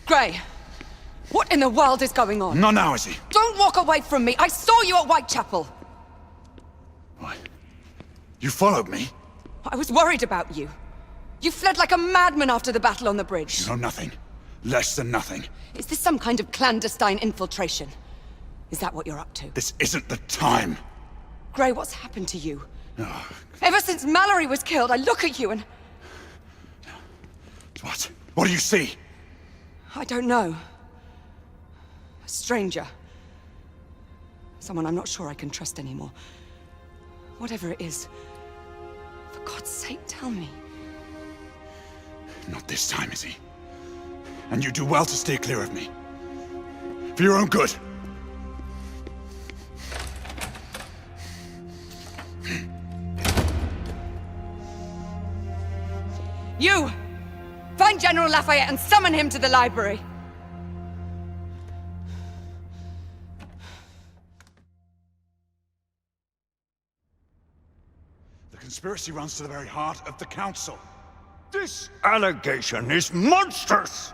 Gray, what in the world is going on? Not now, is he? Don't walk away from me! I saw you at Whitechapel! What? You followed me? I was worried about you. You fled like a madman after the battle on the bridge. You know nothing. Less than nothing. Is this some kind of clandestine infiltration? Is that what you're up to? This isn't the time. Gray, what's happened to you? Oh. Ever since Mallory was killed, I look at you and... What? What do you see? I don't know. A stranger. Someone I'm not sure I can trust anymore. Whatever it is, for God's sake, tell me. Not this time, is he? And you do well to stay clear of me. For your own good. You! Find General Lafayette and summon him to the library! The conspiracy runs to the very heart of the Council. This allegation is monstrous!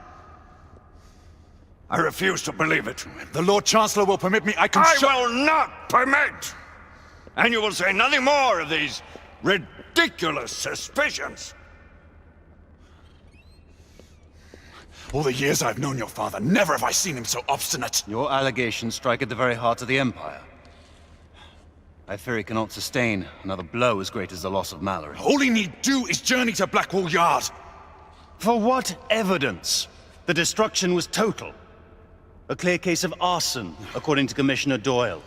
I refuse to believe it. If the Lord Chancellor will permit me, I can show— I will not permit! And you will say nothing more of these ridiculous suspicions. All the years I've known your father, never have I seen him so obstinate. Your allegations strike at the very heart of the Empire. I fear he cannot sustain another blow as great as the loss of Mallory. All he need do is journey to Blackwall Yard. For what evidence? The destruction was total. A clear case of arson, according to Commissioner Doyle.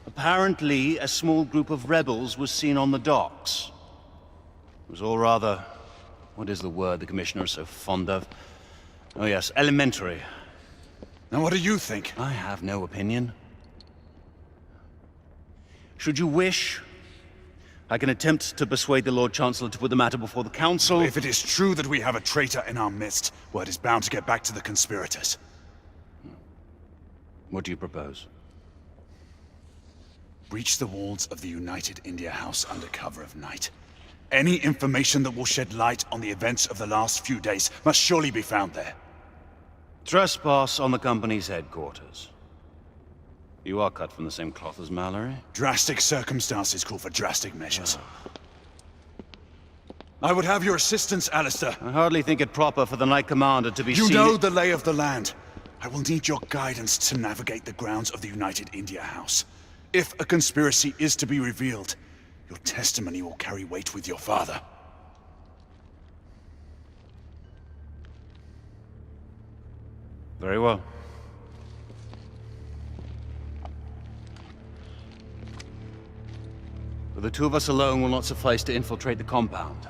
Apparently, a small group of rebels was seen on the docks. It was all rather... what is the word the Commissioner is so fond of? Oh yes, elementary. Now what do you think? I have no opinion. Should you wish, I can attempt to persuade the Lord Chancellor to put the matter before the Council. If it is true that we have a traitor in our midst, word is bound to get back to the conspirators. What do you propose? Breach the walls of the United India House under cover of night. Any information that will shed light on the events of the last few days must surely be found there. Trespass on the company's headquarters. You are cut from the same cloth as Mallory. Drastic circumstances call for drastic measures. I would have your assistance, Alistair. I hardly think it proper for the Knight Commander to be You seen... know the lay of the land. I will need your guidance to navigate the grounds of the United India House. If a conspiracy is to be revealed, your testimony will carry weight with your father. Very well. But the two of us alone will not suffice to infiltrate the compound.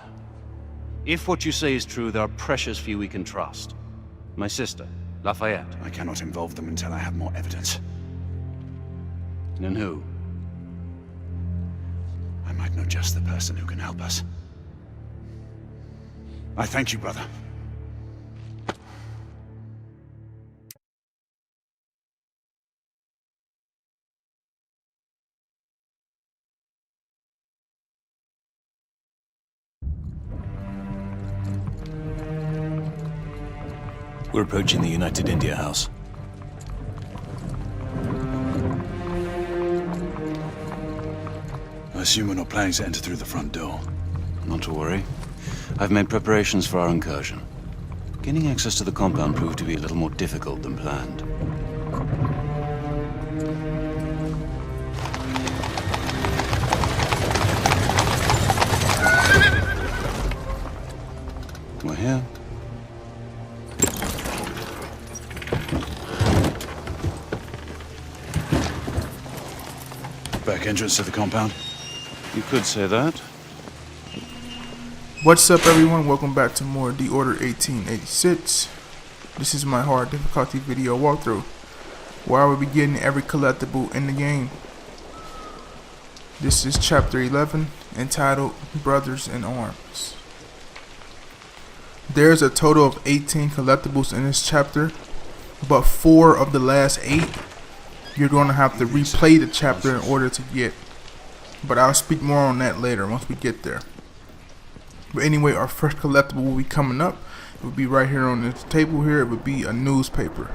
If what you say is true, there are precious few we can trust. My sister, Lafayette. I cannot involve them until I have more evidence. And who? I might know just the person who can help us. I thank you, brother. We're approaching the United India House. I assume we're not planning to enter through the front door. Not to worry. I've made preparations for our incursion. Gaining access to the compound proved to be a little more difficult than planned. We're here. Back entrance to the compound? You could say that. What's up, everyone? Welcome back to more The Order 1886. This is my hard difficulty video walkthrough, where I will be getting every collectible in the game. This is chapter 11, entitled Brothers in Arms. There's a total of 18 collectibles in this chapter, but 4 of the last 8 you're going to have to replay the chapter in order to get. But I'll speak more on that later once we get there. But anyway, our first collectible will be coming up. It would be right here on this table here. It would be a newspaper.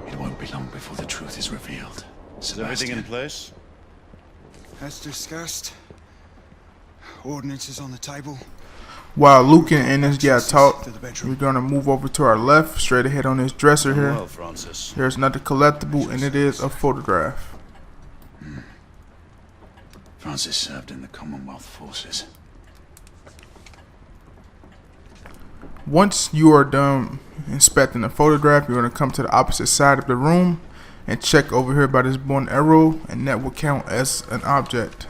It won't be long before the truth is revealed. Is everything in place? As discussed, ordnance is on the table. While Luke and this guy talk, we're gonna move over to our left, straight ahead on this dresser here. Well, Francis. There's another collectible, and it is a photograph. Francis served in the Commonwealth forces. Once you are done inspecting the photograph, you're gonna come to the opposite side of the room and check over here by this bow and arrow, and that will count as an object.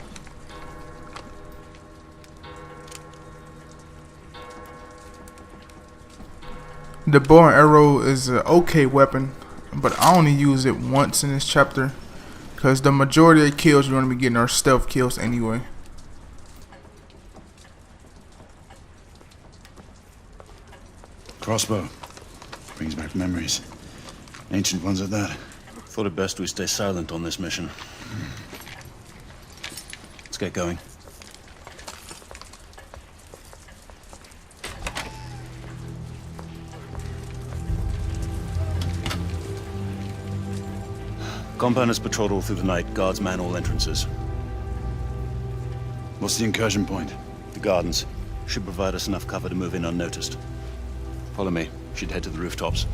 The bow and arrow is an okay weapon, but I only use it once in this chapter because the majority of the kills you're going to be getting are stealth kills anyway. Crossbow. Brings back memories. Ancient ones at that. Thought it best we stay silent on this mission. Let's get going. Compound is patrolled all through the night. Guards man all entrances. What's the incursion point? The gardens should provide us enough cover to move in unnoticed. Follow me. Should head to the rooftops.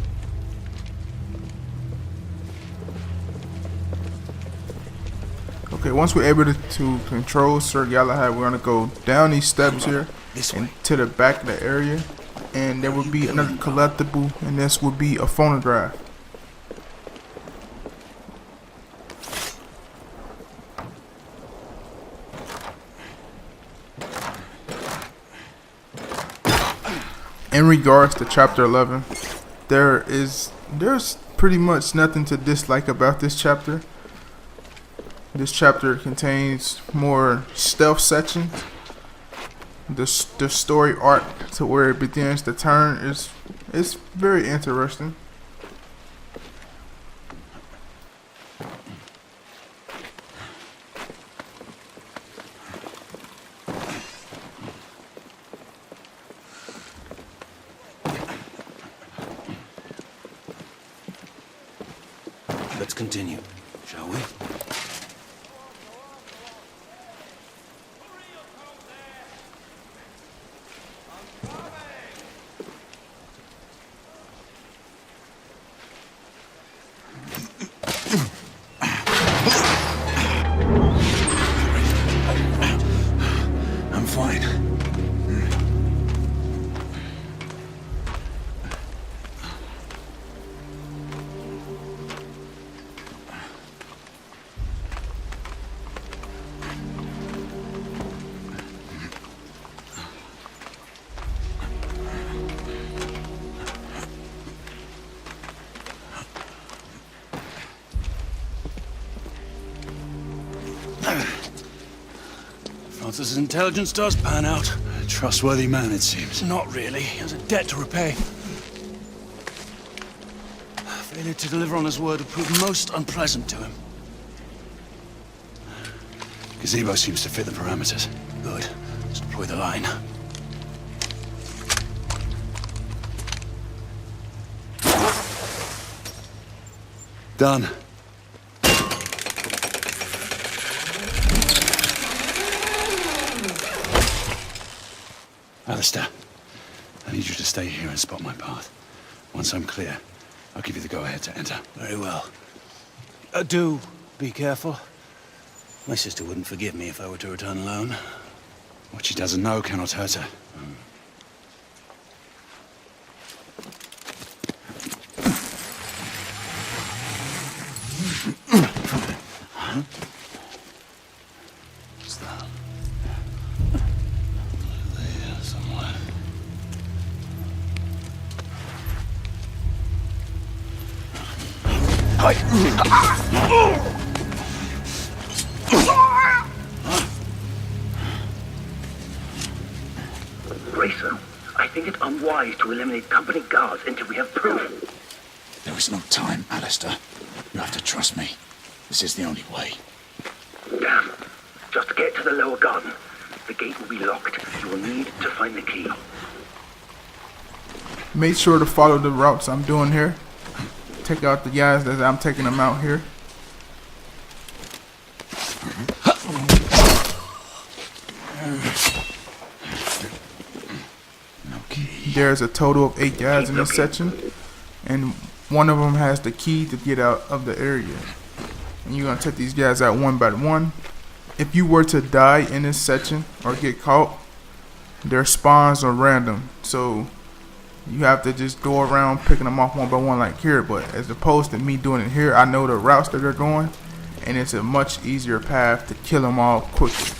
Okay, once we're able to control Sir Galahad, we're gonna go down these steps here and to the back of the area, and there will be another collectible, and this will be a phonograph. In regards to chapter 11, there's pretty much nothing to dislike about this chapter. This chapter contains more stealth sections. The story arc to where it begins to turn is very interesting. Let's continue, shall we? I'm fine. Francis' intelligence does pan out. A trustworthy man, it seems. Not really. He has a debt to repay. Failure to deliver on his word would prove most unpleasant to him. Gazebo seems to fit the parameters. Good. Let's deploy the line. Done. Alistair, I need you to stay here and spot my path. Once I'm clear, I'll give you the go-ahead to enter. Very well. Do be careful. My sister wouldn't forgive me if I were to return alone. What she doesn't know cannot hurt her. What's that? There somewhere. Grayson, I think it unwise to eliminate company guards until we have proof. There is no time, Alistair. You have to trust me. This is the only way. Damn. Just to get to the lower garden. The gate will be locked. You will need to find the key. Make sure to follow the routes I'm doing here. Take out the guys as I'm taking them out here. There's a total of 8 guys in this section, and one of them has the key to get out of the area. And you're gonna take these guys out one by one. If you were to die in this section or get caught, their spawns are random, so you have to just go around picking them off one by one like here. But as opposed to me doing it here, I know the routes that they're going, and it's a much easier path to kill them all quickly.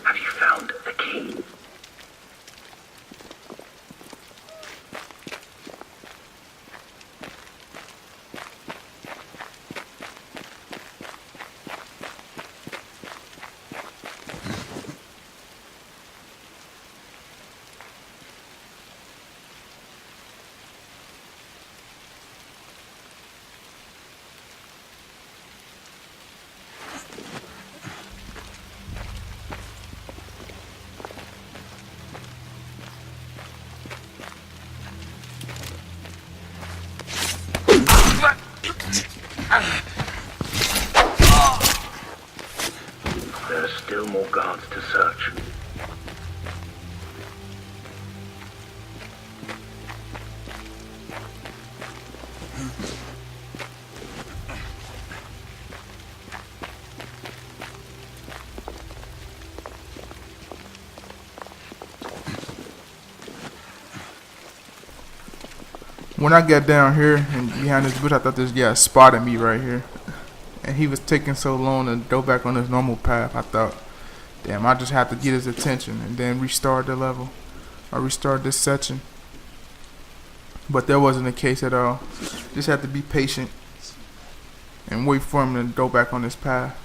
Have you found the key? There are still more guards to search. When I got down here and behind this bush, I thought this guy spotted me right here. And he was taking so long to go back on his normal path. I thought, damn, I just have to get his attention and then restart the level. Or restart this section. But that wasn't the case at all. Just have to be patient and wait for him to go back on his path.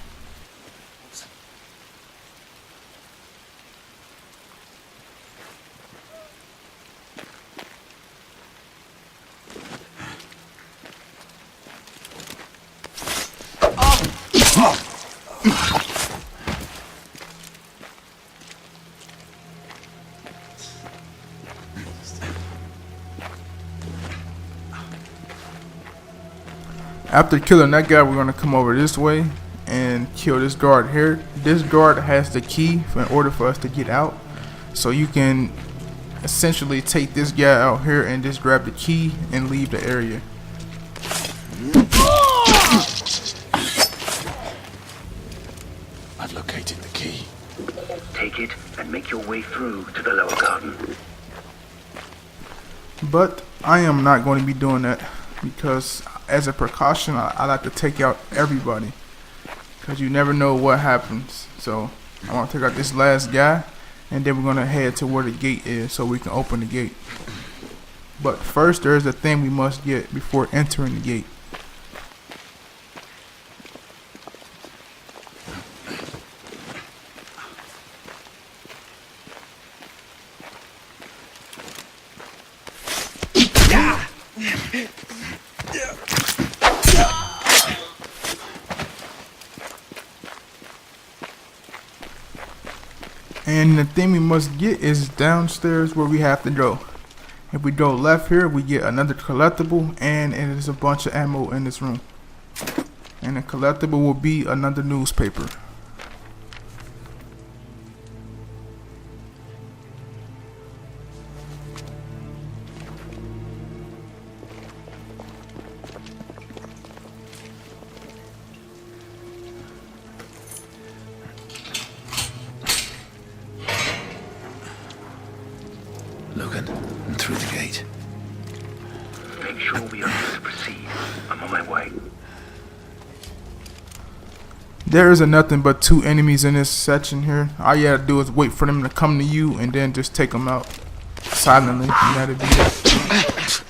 After killing that guy, we're gonna come over this way and kill this guard here. This guard has the key in order for us to get out. So you can essentially take this guy out here and just grab the key and leave the area. I've located the key. Take it and make your way through to the lower garden. But I am not going to be doing that because as a precaution, I like to take out everybody because you never know what happens. So I want to take out this last guy, and then we're going to head to where the gate is so we can open the gate. But first, there's a thing we must get before entering the gate. And the thing we must get is downstairs where we have to go. If we go left here, we get another collectible, and it is a bunch of ammo in this room. And the collectible will be another newspaper. Logan, and through the gate. Make There is nothing but 2 enemies in this section here. All you gotta do is wait for them to come to you and then just take them out silently. And that'll be it.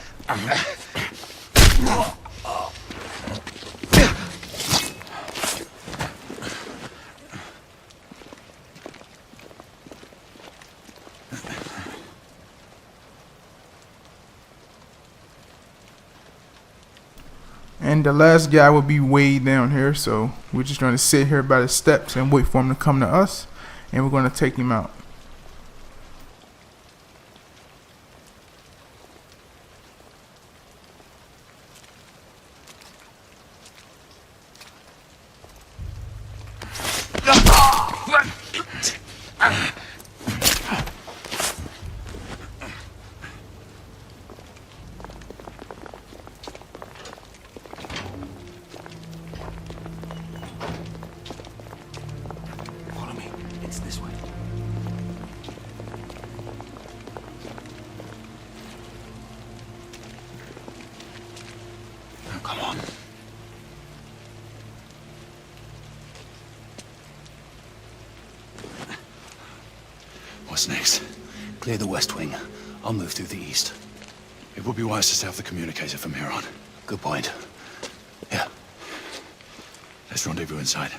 And the last guy will be way down here, so we're just going to sit here by the steps and wait for him to come to us, and we're going to take him out. Follow me. It's this way. Now, come on. What's next? Clear the west wing. I'll move through the east. It would be wise to set off the communicator from here on. Good point. Yeah. Let's rendezvous inside.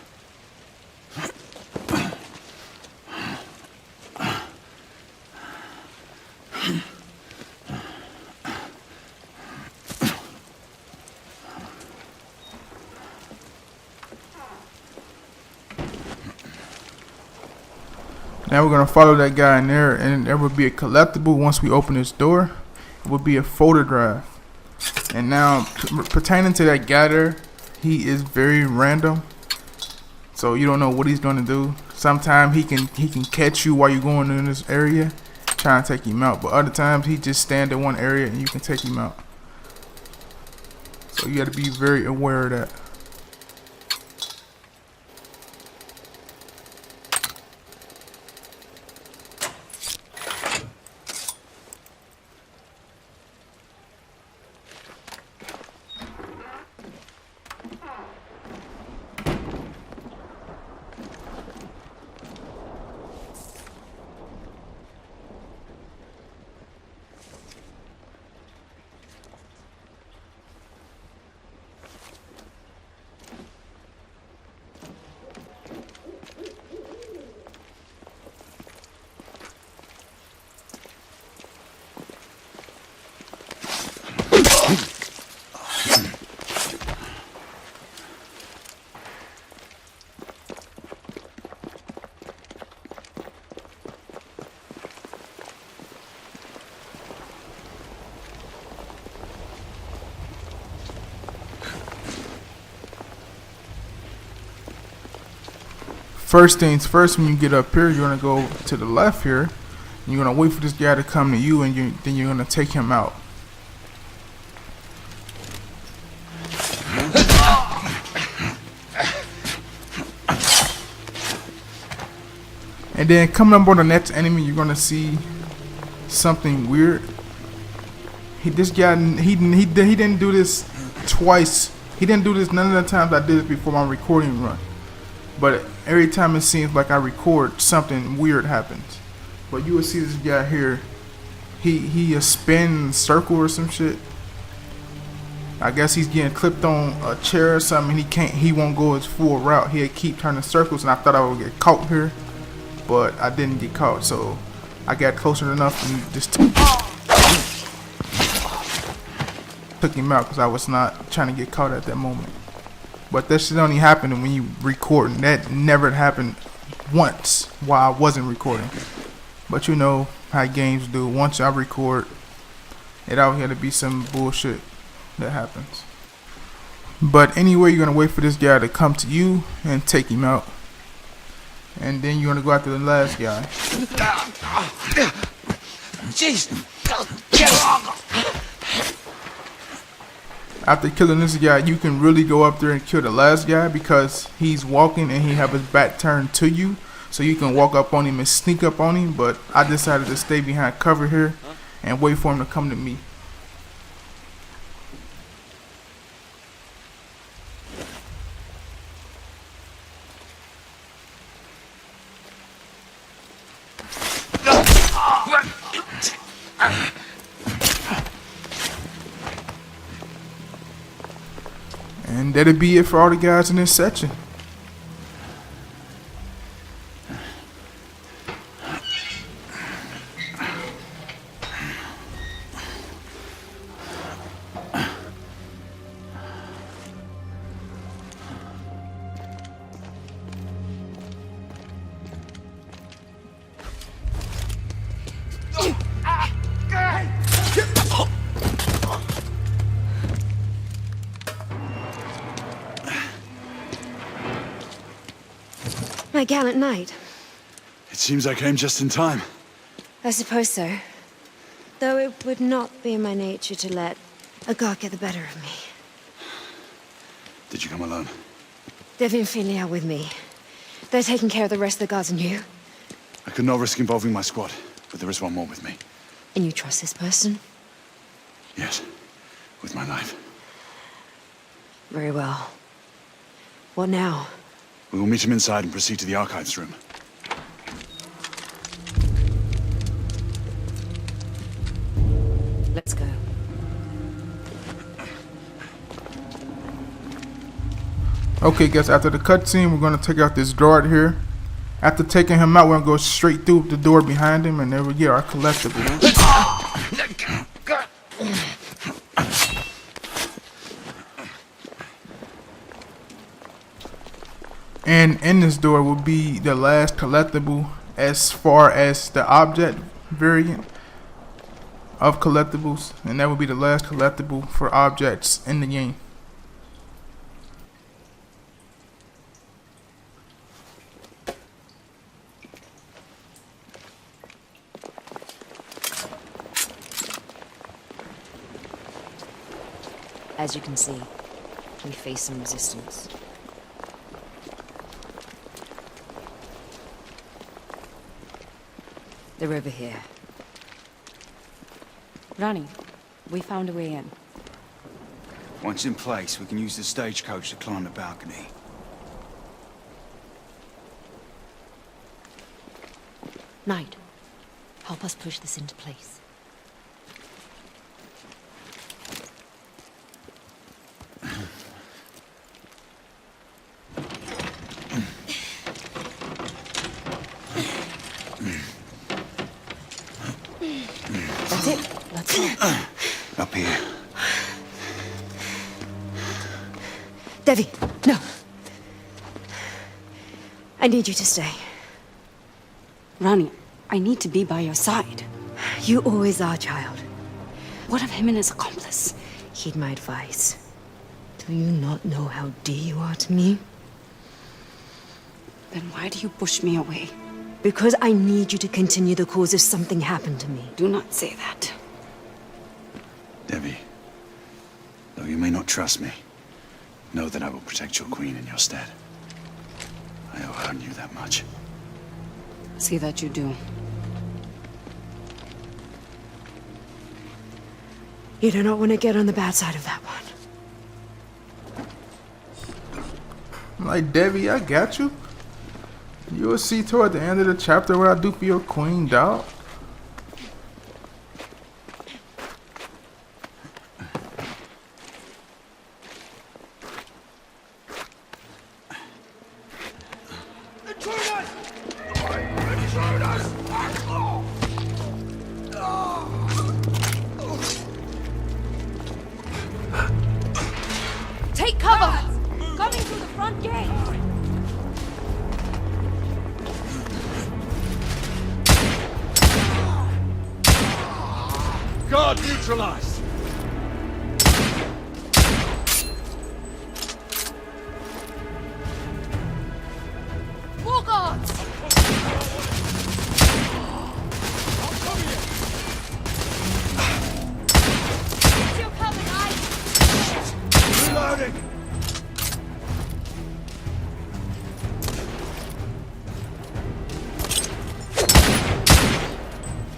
Now we're going to follow that guy in there, and there will be a collectible once we open this door. It will be a photograph. And now, pertaining to that guy there, he is very random. So you don't know what he's going to do. Sometimes he can catch you while you're going in this area, trying to take him out. But other times, he just stand in one area and you can take him out. So you got to be very aware of that. First things first, when you get up here, you're going to go to the left here. And you're going to wait for this guy to come to you, and then you're going to take him out. And then coming up on the next enemy, you're going to see something weird. This guy, he didn't do this twice. He didn't do this none of the times I did it before my recording run. But every time it seems like I record, something weird happens. But you will see this guy here. He spin circle or some shit. I guess he's getting clipped on a chair or something. He won't go his full route. He'll keep turning circles, and I thought I would get caught here, but I didn't get caught. So I got closer enough and just took him out because I was not trying to get caught at that moment. But that shit only happened when you recording. That never happened once while I wasn't recording. But you know how games do. Once I record, it always got to be some bullshit that happens. But anyway, you're gonna wait for this guy to come to you and take him out, and then you're gonna go after the last guy. Jeez. After killing this guy, you can really go up there and kill the last guy because he's walking and he have his back turned to you. So you can walk up on him and sneak up on him. But I decided to stay behind cover here and wait for him to come to me. And that'll be it for all the guys in this section. My gallant knight. It seems I came just in time. I suppose so. Though it would not be in my nature to let a god get the better of me. Did you come alone? Devi and Finley are with me. They're taking care of the rest of the guards and you. I could not risk involving my squad, but there is one more with me. And you trust this person? Yes, with my life. Very well. What now? We will meet him inside and proceed to the archives room. Let's go. Okay, guys, after the cutscene, we're going to take out this guard here. After taking him out, we're going to go straight through the door behind him, and there we get our collectible. And in this door will be the last collectible as far as the object variant of collectibles, and that will be the last collectible for objects in the game. As you can see, we face some resistance. They're over here. Rani, we found a way in. Once in place, we can use the stagecoach to climb the balcony. Knight, help us push this into place. That's it. Let's go. Up here. Devi, no. I need you to stay. Rani, I need to be by your side. You always are, child. What of him and his accomplice? Heed my advice. Do you not know how dear you are to me? Then why do you push me away? Because I need you to continue the cause if something happened to me. Do not say that. Devi, though you may not trust me, know that I will protect your queen in your stead. I owe her you that much. See that you do. You do not want to get on the bad side of that one. I'm like, Devi, I got you. You will see toward the end of the chapter what I do for your queen, dog. Take cover! Coming through the front gate! Guard neutralized! More guards! You're coming, Reloading!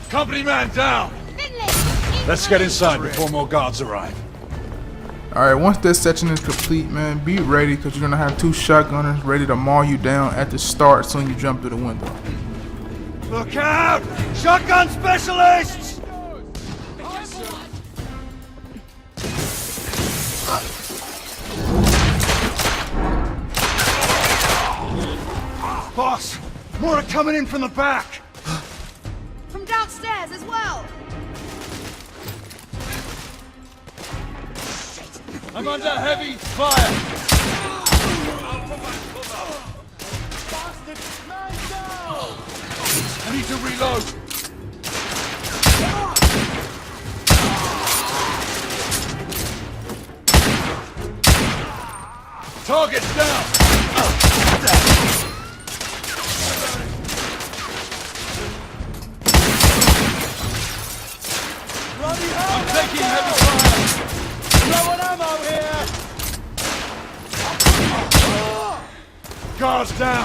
Company man down! Let's get inside before more guards arrive. Alright, once this section is complete, man, be ready because you're going to have 2 shotgunners ready to maul you down at the start as soon as you jump through the window. Look out! Shotgun specialists! Boss, more are coming in from the back. From downstairs as well! I'm under heavy fire. I need to reload. Target's down. I'm taking heavy fire. Throwing ammo here. Guards down.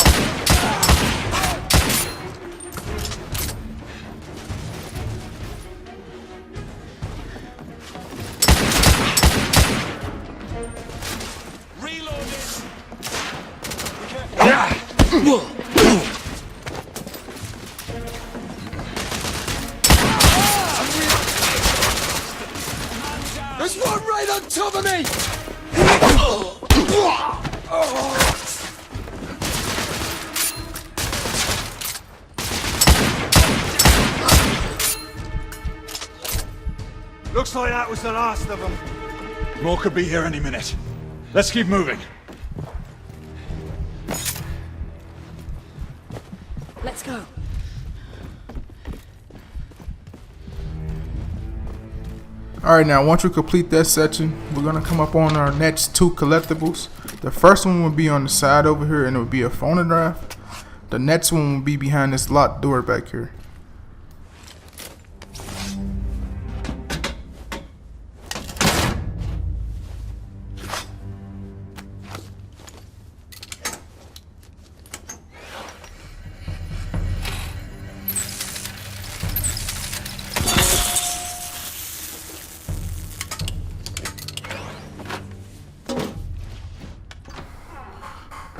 There's one right on top of me! Looks like that was the last of them. More could be here any minute. Let's keep moving. Let's go. Alright, now once we complete that section, we're going to come up on our next 2 collectibles. The first one will be on the side over here, and it will be a phonograph. The next one will be behind this locked door back here.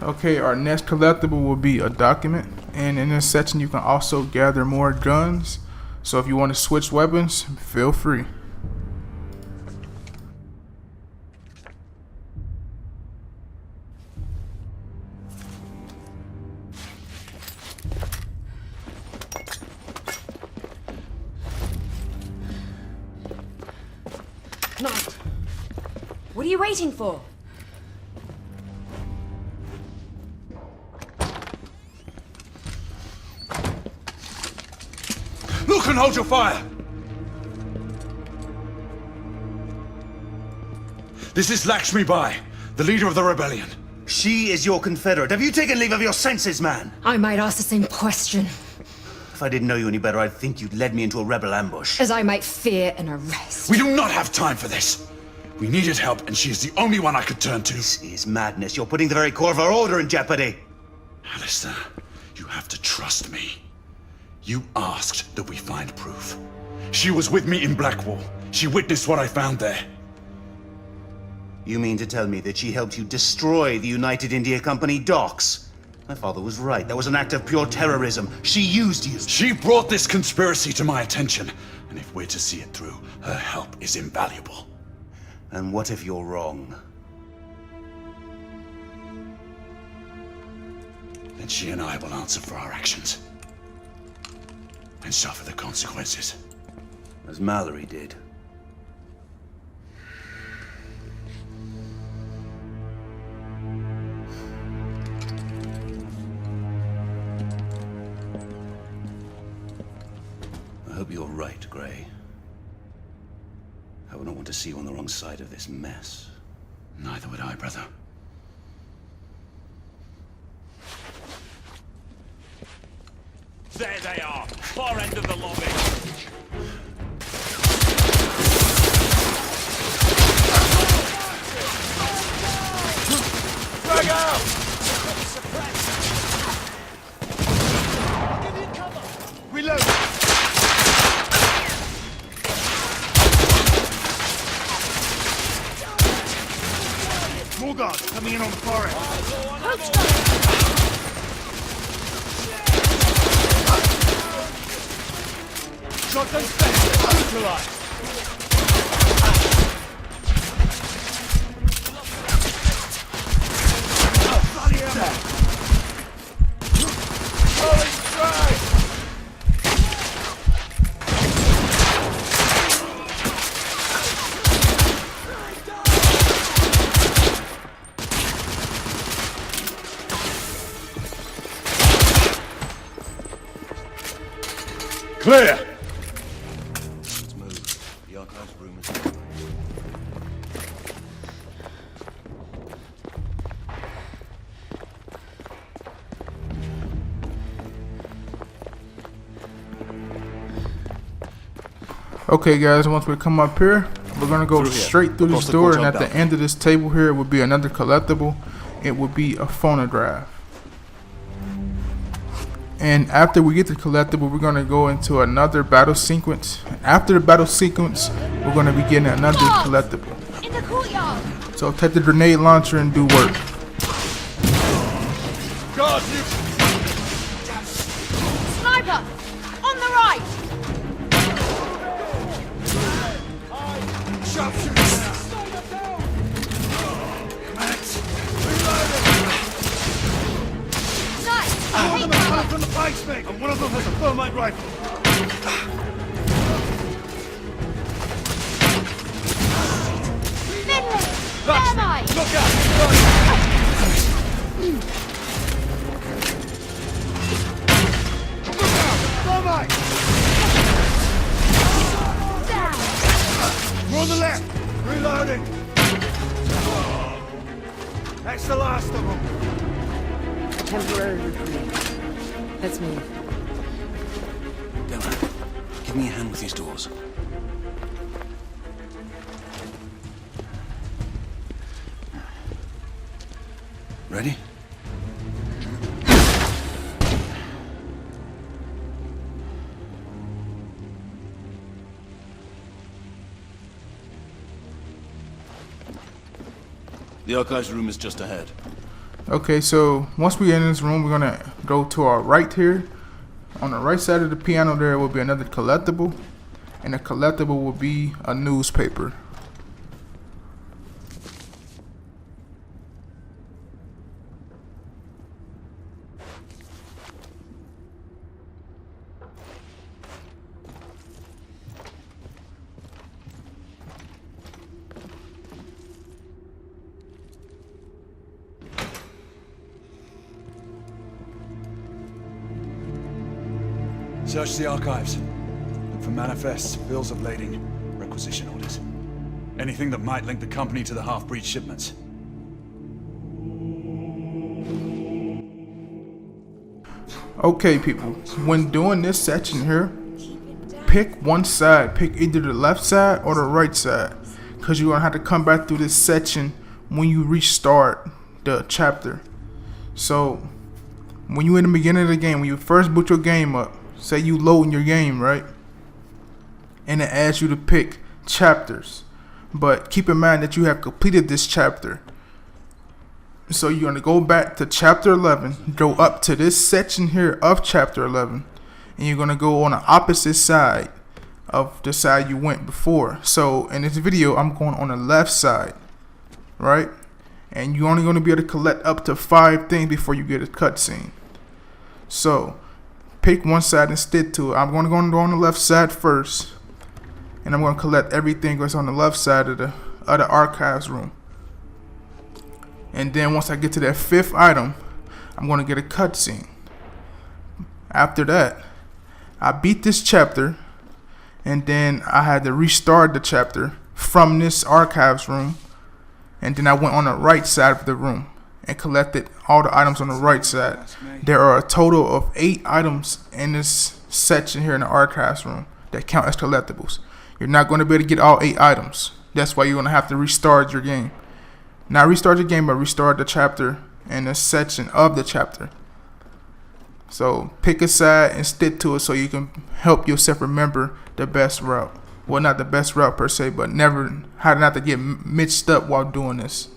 Okay, our next collectible will be a document, and in this section you can also gather more guns, so if you want to switch weapons, feel free. Not. What are you waiting for? Look and hold your fire! This is Lakshmi Bai, the leader of the rebellion. She is your confederate. Have you taken leave of your senses, man? I might ask the same question. If I didn't know you any better, I'd think you'd led me into a rebel ambush. As I might fear an arrest. We do not have time for this. We needed help, and she is the only one I could turn to. This is madness. You're putting the very core of our order in jeopardy. Alistair, you have to trust me. You asked that we find proof. She was with me in Blackwall. She witnessed what I found there. You mean to tell me that she helped you destroy the United India Company docks? My father was right. That was an act of pure terrorism. She used you. She brought this conspiracy to my attention, and if we're to see it through, her help is invaluable. And what if you're wrong? Then she and I will answer for our actions. And suffer the consequences. As Mallory did. I hope you're right, Gray. I wouldn't want to see you on the wrong side of this mess. Neither would I, brother. There they are, far end of the lobby. Drag out! Reload! More guards coming in on the far end. Shotgun special, neutralized. Bloody hell. Clear! Let's move. The archives room is... Okay guys, once we come up here, we're gonna go straight through this door, and at the end of this table here would be another collectible. It would be a phonograph. And after we get the collectible, we're gonna go into another battle sequence. After the battle sequence, we're gonna be getting another collectible. In the courtyard. So take the grenade launcher and do work. God, you... Sniper! On the right! Nice! From the pikes, mate, and one of them has a thermite rifle. Finley! Thermite! Look out! Thermite! Down! We're on the left. Reloading. That's the last of them. Temporary reprieve. Let's move. Galahad, give me a hand with these doors. Ready? The archives room is just ahead. Okay, so once we get in this room, we're gonna go to our right here. On the right side of the piano there will be another collectible, and the collectible will be a newspaper. Search the archives. Look for manifests, bills of lading, requisition orders. Anything that might link the company to the half-breed shipments. Okay people, when doing this section here, pick one side. Pick either the left side or the right side, because you're gonna have to come back through this section when you restart the chapter. So when you in the beginning of the game, when you first boot your game up, say you loading your game, right? And it asks you to pick chapters. But keep in mind that you have completed this chapter. So you're going to go back to chapter 11, go up to this section here of chapter 11, and you're going to go on the opposite side of the side you went before. So in this video, I'm going on the left side, right? And you're only going to be able to collect up to 5 things before you get a cutscene. So pick one side and stick to it. I'm going to go on the left side first, and I'm going to collect everything that's on the left side of the archives room. And then once I get to that 5th item, I'm going to get a cutscene. After that, I beat this chapter, and then I had to restart the chapter from this archives room, and then I went on the right side of the room and collected all the items on the right side. There are a total of 8 items in this section here in the archives room that count as collectibles. You're not going to be able to get all 8 items. That's why you're going to have to restart your game. Not restart your game, but restart the chapter and the section of the chapter. So pick a side and stick to it so you can help yourself remember the best route. Well, not the best route per se, but never how not to get mixed up while doing this.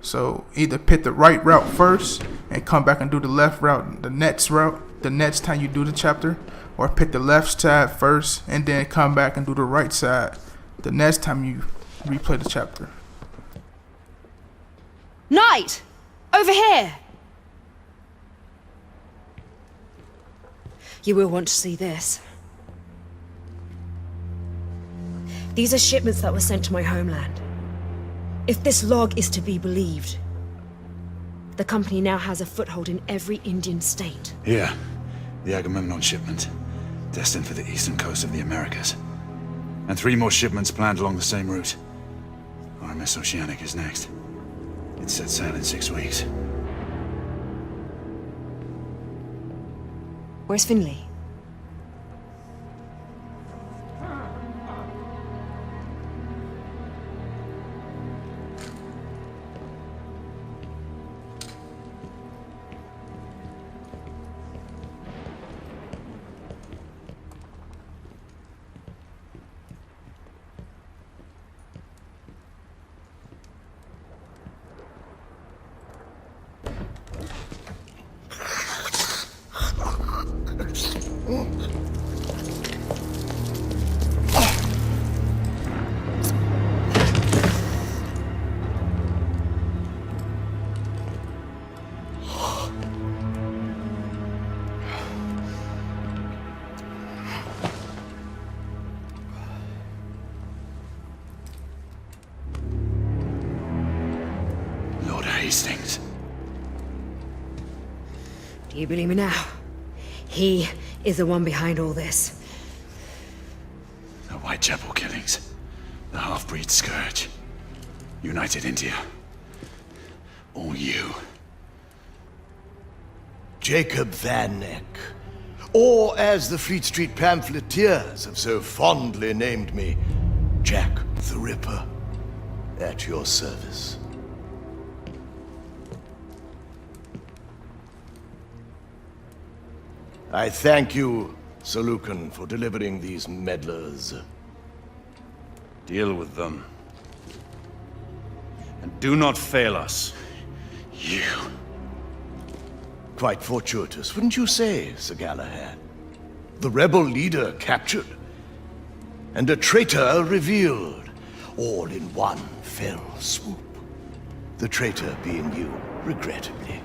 So either pick the right route first and come back and do the left route, the next time you do the chapter, or pick the left side first and then come back and do the right side the next time you replay the chapter. Knight! Over here! You will want to see this. These are shipments that were sent to my homeland. If this log is to be believed, the company now has a foothold in every Indian state. Here, the Agamemnon shipment. destined for the eastern coast of the Americas. And 3 more shipments planned along the same route. RMS Oceanic is next. It's set sail in 6 weeks. Where's Finley? Lord Hastings. Do you believe me now? He is the one behind all this. The Whitechapel killings. The half-breed scourge. United India. All you. Jacob Van Neck. Or as the Fleet Street pamphleteers have so fondly named me, Jack the Ripper. At your service. I thank you, Sir Lucan, for delivering these meddlers. Deal with them. And do not fail us. You. Quite fortuitous, wouldn't you say, Sir Galahad? The rebel leader captured, and a traitor revealed, all in one fell swoop. The traitor being you, regrettably.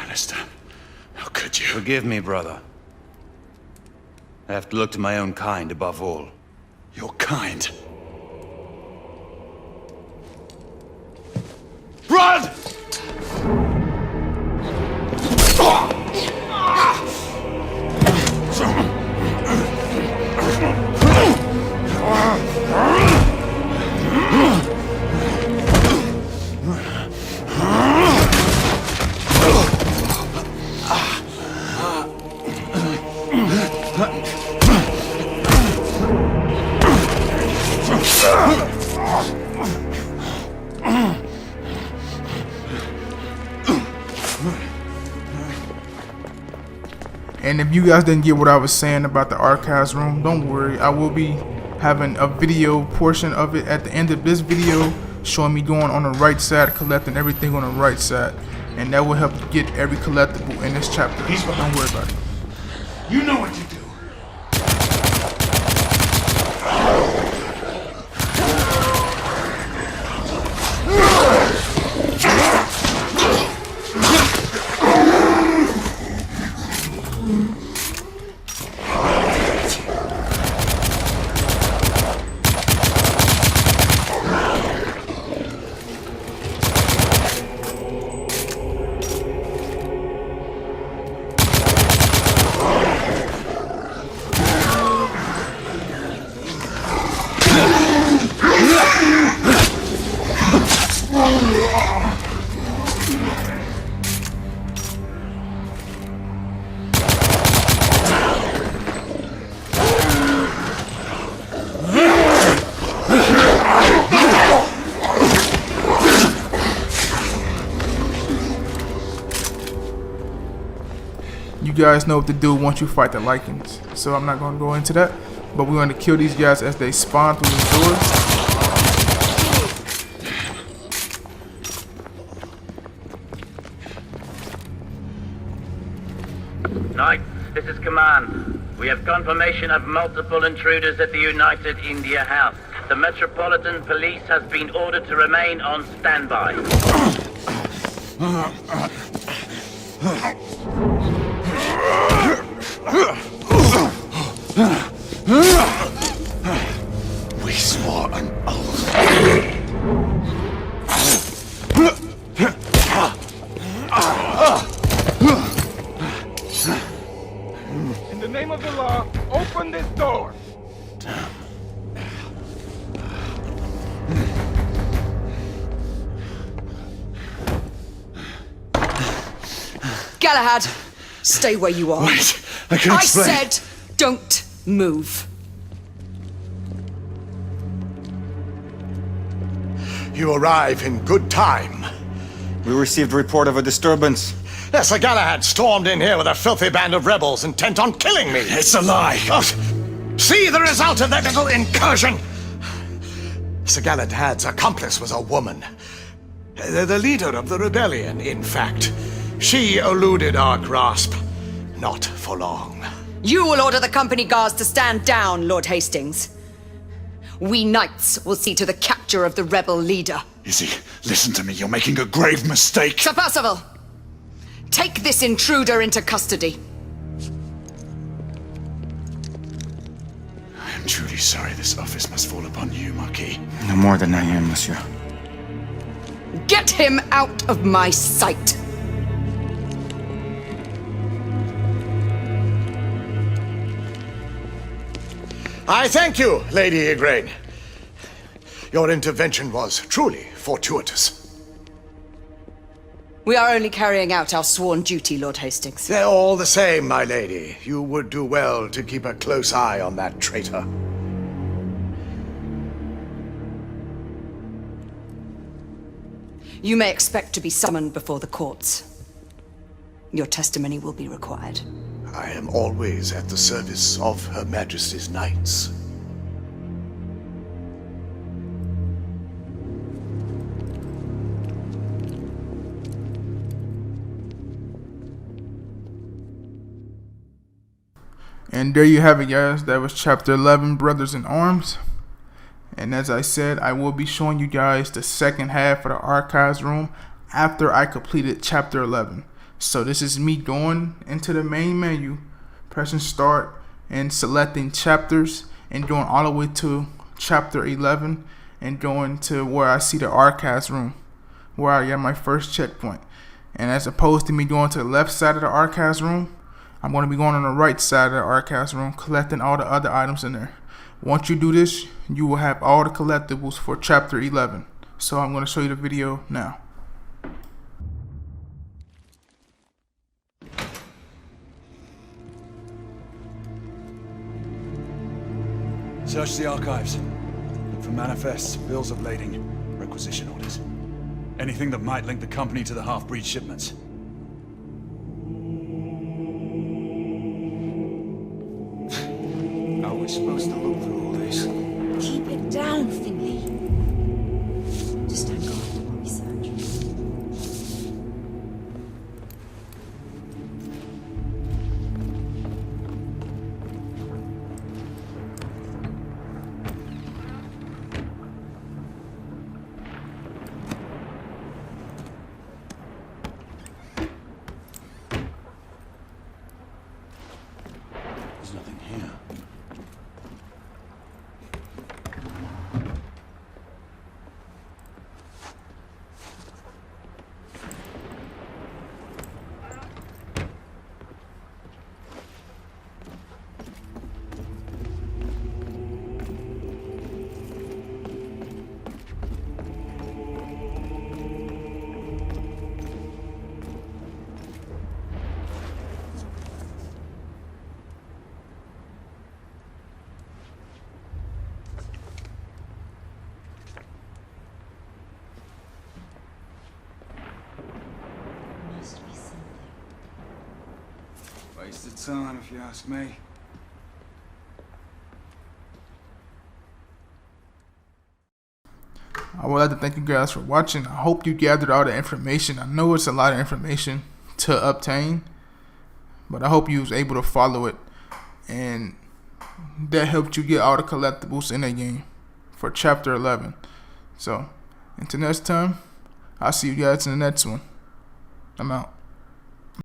Alistair, how could you? Forgive me, brother. I have to look to my own kind above all. Your kind? Run! And if you guys didn't get what I was saying about the archives room, don't worry. I will be having a video portion of it at the end of this video showing me going on the right side, collecting everything on the right side. And that will help get every collectible in this chapter. Don't worry about it. You know what to do. You guys know what to do once you fight the Lycans, so I'm not going to go into that, but we're going to kill these guys as they spawn through the doors. Knights, this is command. We have confirmation of multiple intruders at the United India House. The Metropolitan Police has been ordered to remain on standby. We swore an oath. In the name of the law, Galahad, stay where you are. Wait, I can I explain. said, don't move. You arrive in good time. We received a report of a disturbance. Yes, Sir Galahad stormed in here with a filthy band of rebels intent on killing me. It's a lie. Oh, see the result of that little incursion. Sir Galahad's accomplice was a woman. The leader of the rebellion, in fact. She eluded our grasp. Not for long. You will order the company guards to stand down, Lord Hastings. We knights will see to the capture of the rebel leader. Izzy, listen to me. You're making a grave mistake. Sir Percival, take this intruder into custody. I am truly sorry this office must fall upon you, Marquis. No more than I am, monsieur. Get him out of my sight. I thank you, Lady Igraine. Your intervention was truly fortuitous. We are only carrying out our sworn duty, Lord Hastings. They're all the same, my lady. You would do well to keep a close eye on that traitor. You may expect to be summoned before the courts. Your testimony will be required. I am always at the service of Her Majesty's knights. And there you have it, guys. That was chapter 11, Brothers in Arms. And as I said, I will be showing you guys the second half of the archives room after I completed chapter 11. So this is me going into the main menu, pressing start and selecting chapters and going all the way to chapter 11 and going to where I see the archives room, where I got my first checkpoint. And as opposed to me going to the left side of the archives room, I'm going to be going on the right side of the archives room, collecting all the other items in there. Once you do this, you will have all the collectibles for chapter 11. So I'm going to show you the video now. Search the archives. Look for manifests, bills of lading, requisition orders. Anything that might link the company to the half-breed shipments. How are we supposed to look through all this? Keep it down, Finley. Just stand guard while we search. There's nothing here. Wasted time, if you ask me. I would like to thank you guys for watching. I hope you gathered all the information. I know it's a lot of information to obtain, but I hope you was able to follow it, and that helped you get all the collectibles in the game for chapter 11. So until next time, I'll see you guys in the next one. I'm out.